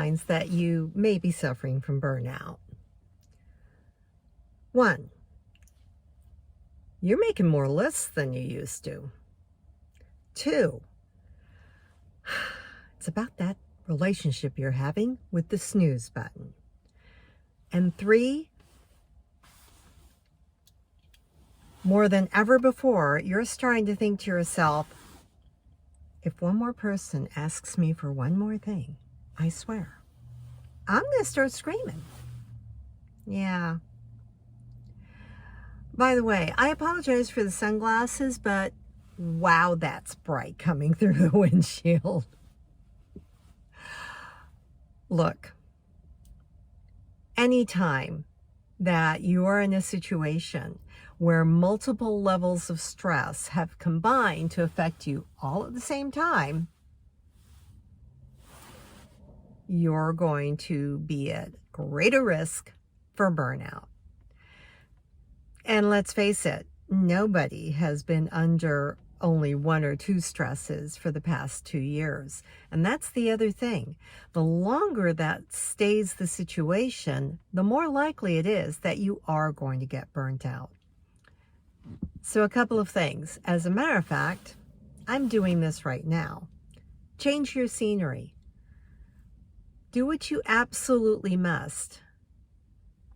signs that you may be suffering from burnout. 1, you're making more lists than you used to. 2, it's about that relationship you're having with the snooze button. And 3, more than ever before, you're starting to think to yourself, if one more person asks me for one more thing, I swear, I'm going to start screaming. Yeah. By the way, I apologize for the sunglasses, but wow, that's bright coming through the windshield. Look, anytime that you are in a situation where multiple levels of stress have combined to affect you all at the same time, you're going to be at greater risk for burnout. And let's face it, nobody has been under only 1 or 2 stresses for the past 2 years. And that's the other thing. The longer that stays the situation, the more likely it is that you are going to get burnt out. So a couple of things. As a matter of fact, I'm doing this right now. Change your scenery. Do what you absolutely must.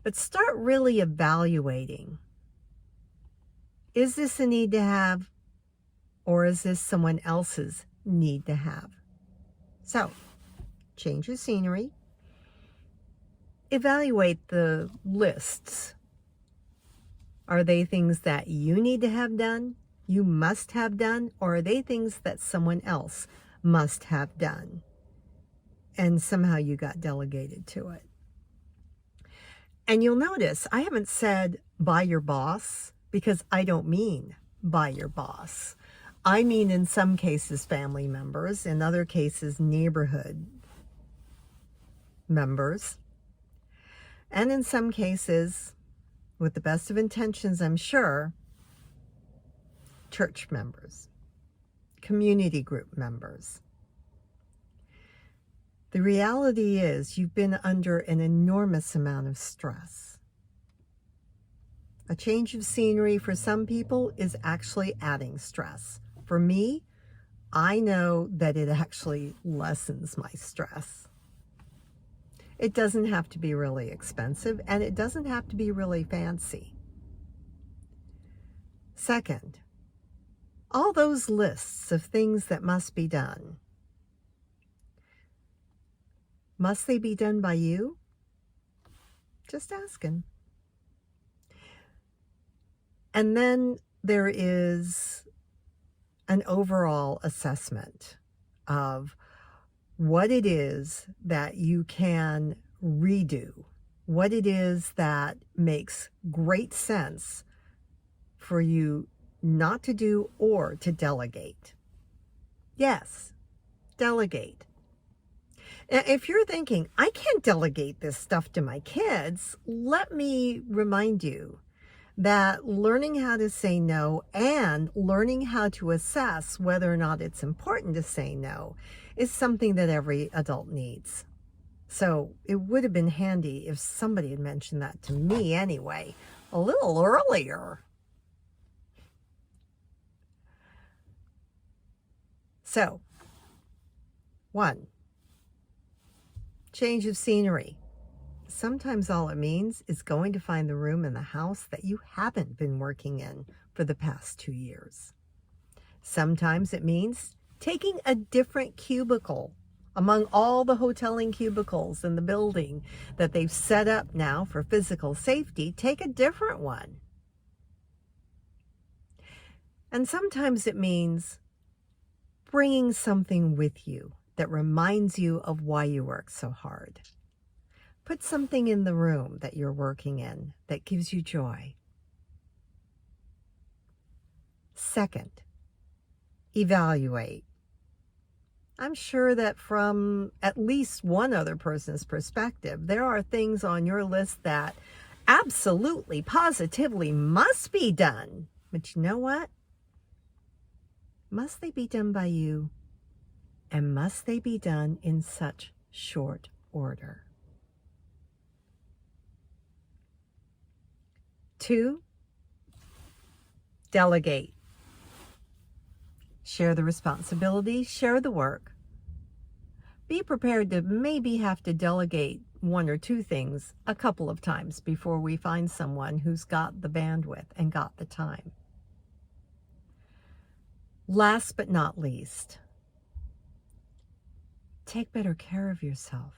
But start really evaluating. Is this a need to have, or is this someone else's need to have? So, change your scenery. Evaluate the lists. Are they things that you need to have done, you must have done, or are they things that someone else must have done? And somehow you got delegated to it. And you'll notice I haven't said by your boss, because I don't mean by your boss. I mean, in some cases, family members, in other cases, neighborhood members, and in some cases, with the best of intentions, I'm sure, church members, community group members. The reality is you've been under an enormous amount of stress. A change of scenery for some people is actually adding stress. For me, I know that it actually lessens my stress. It doesn't have to be really expensive, and it doesn't have to be really fancy. Second, all those lists of things that must be done, must they be done by you? Just asking. And then there is an overall assessment of what it is that you can redo, what it is that makes great sense for you not to do or to delegate. Yes, delegate. Now, if you're thinking, I can't delegate this stuff to my kids, let me remind you that learning how to say no and learning how to assess whether or not it's important to say no is something that every adult needs. So it would have been handy if somebody had mentioned that to me anyway, a little earlier. So, 1, change of scenery. Sometimes all it means is going to find the room in the house that you haven't been working in for the past 2 years. Sometimes it means taking a different cubicle among all the hoteling cubicles in the building that they've set up now for physical safety. Take a different one. And sometimes it means bringing something with you that reminds you of why you work so hard. Put something in the room that you're working in that gives you joy. Second, evaluate. I'm sure that from at least one other person's perspective, there are things on your list that absolutely, positively must be done. But you know what? Must they be done by you? And must they be done in such short order. 2, delegate. Share the responsibility, share the work. Be prepared to maybe have to delegate 1 or 2 things a couple of times before we find someone who's got the bandwidth and got the time. Last but not least, take better care of yourself.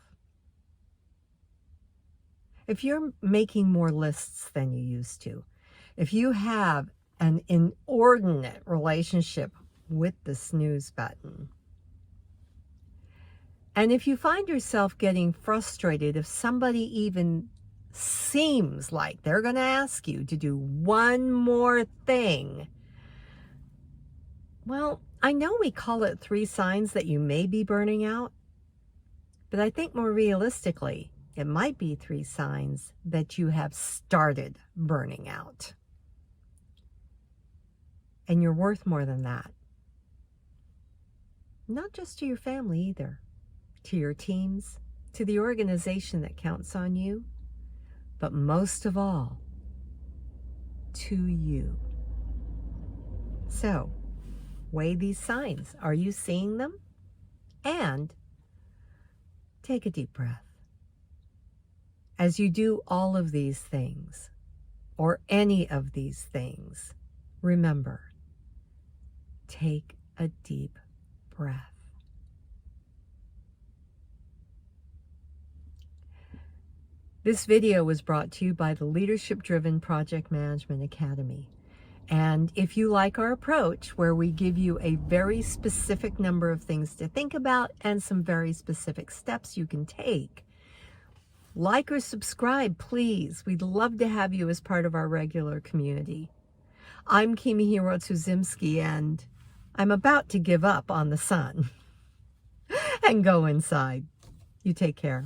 If you're making more lists than you used to, if you have an inordinate relationship with the snooze button, and if you find yourself getting frustrated if somebody even seems like they're going to ask you to do one more thing, well, I know we call it 3 signs that you may be burning out, but I think more realistically, it might be 3 signs that you have started burning out. And you're worth more than that. Not just to your family either, to your teams, to the organization that counts on you, but most of all, to you. So, weigh these signs. Are you seeing them? And take a deep breath. As you do all of these things, or any of these things, remember, take a deep breath. This video was brought to you by the Leadership Driven Project Management Academy. And if you like our approach, where we give you a very specific number of things to think about and some very specific steps you can take, like or subscribe, please. We'd love to have you as part of our regular community. I'm Kimi and I'm about to give up on the sun and go inside. You take care.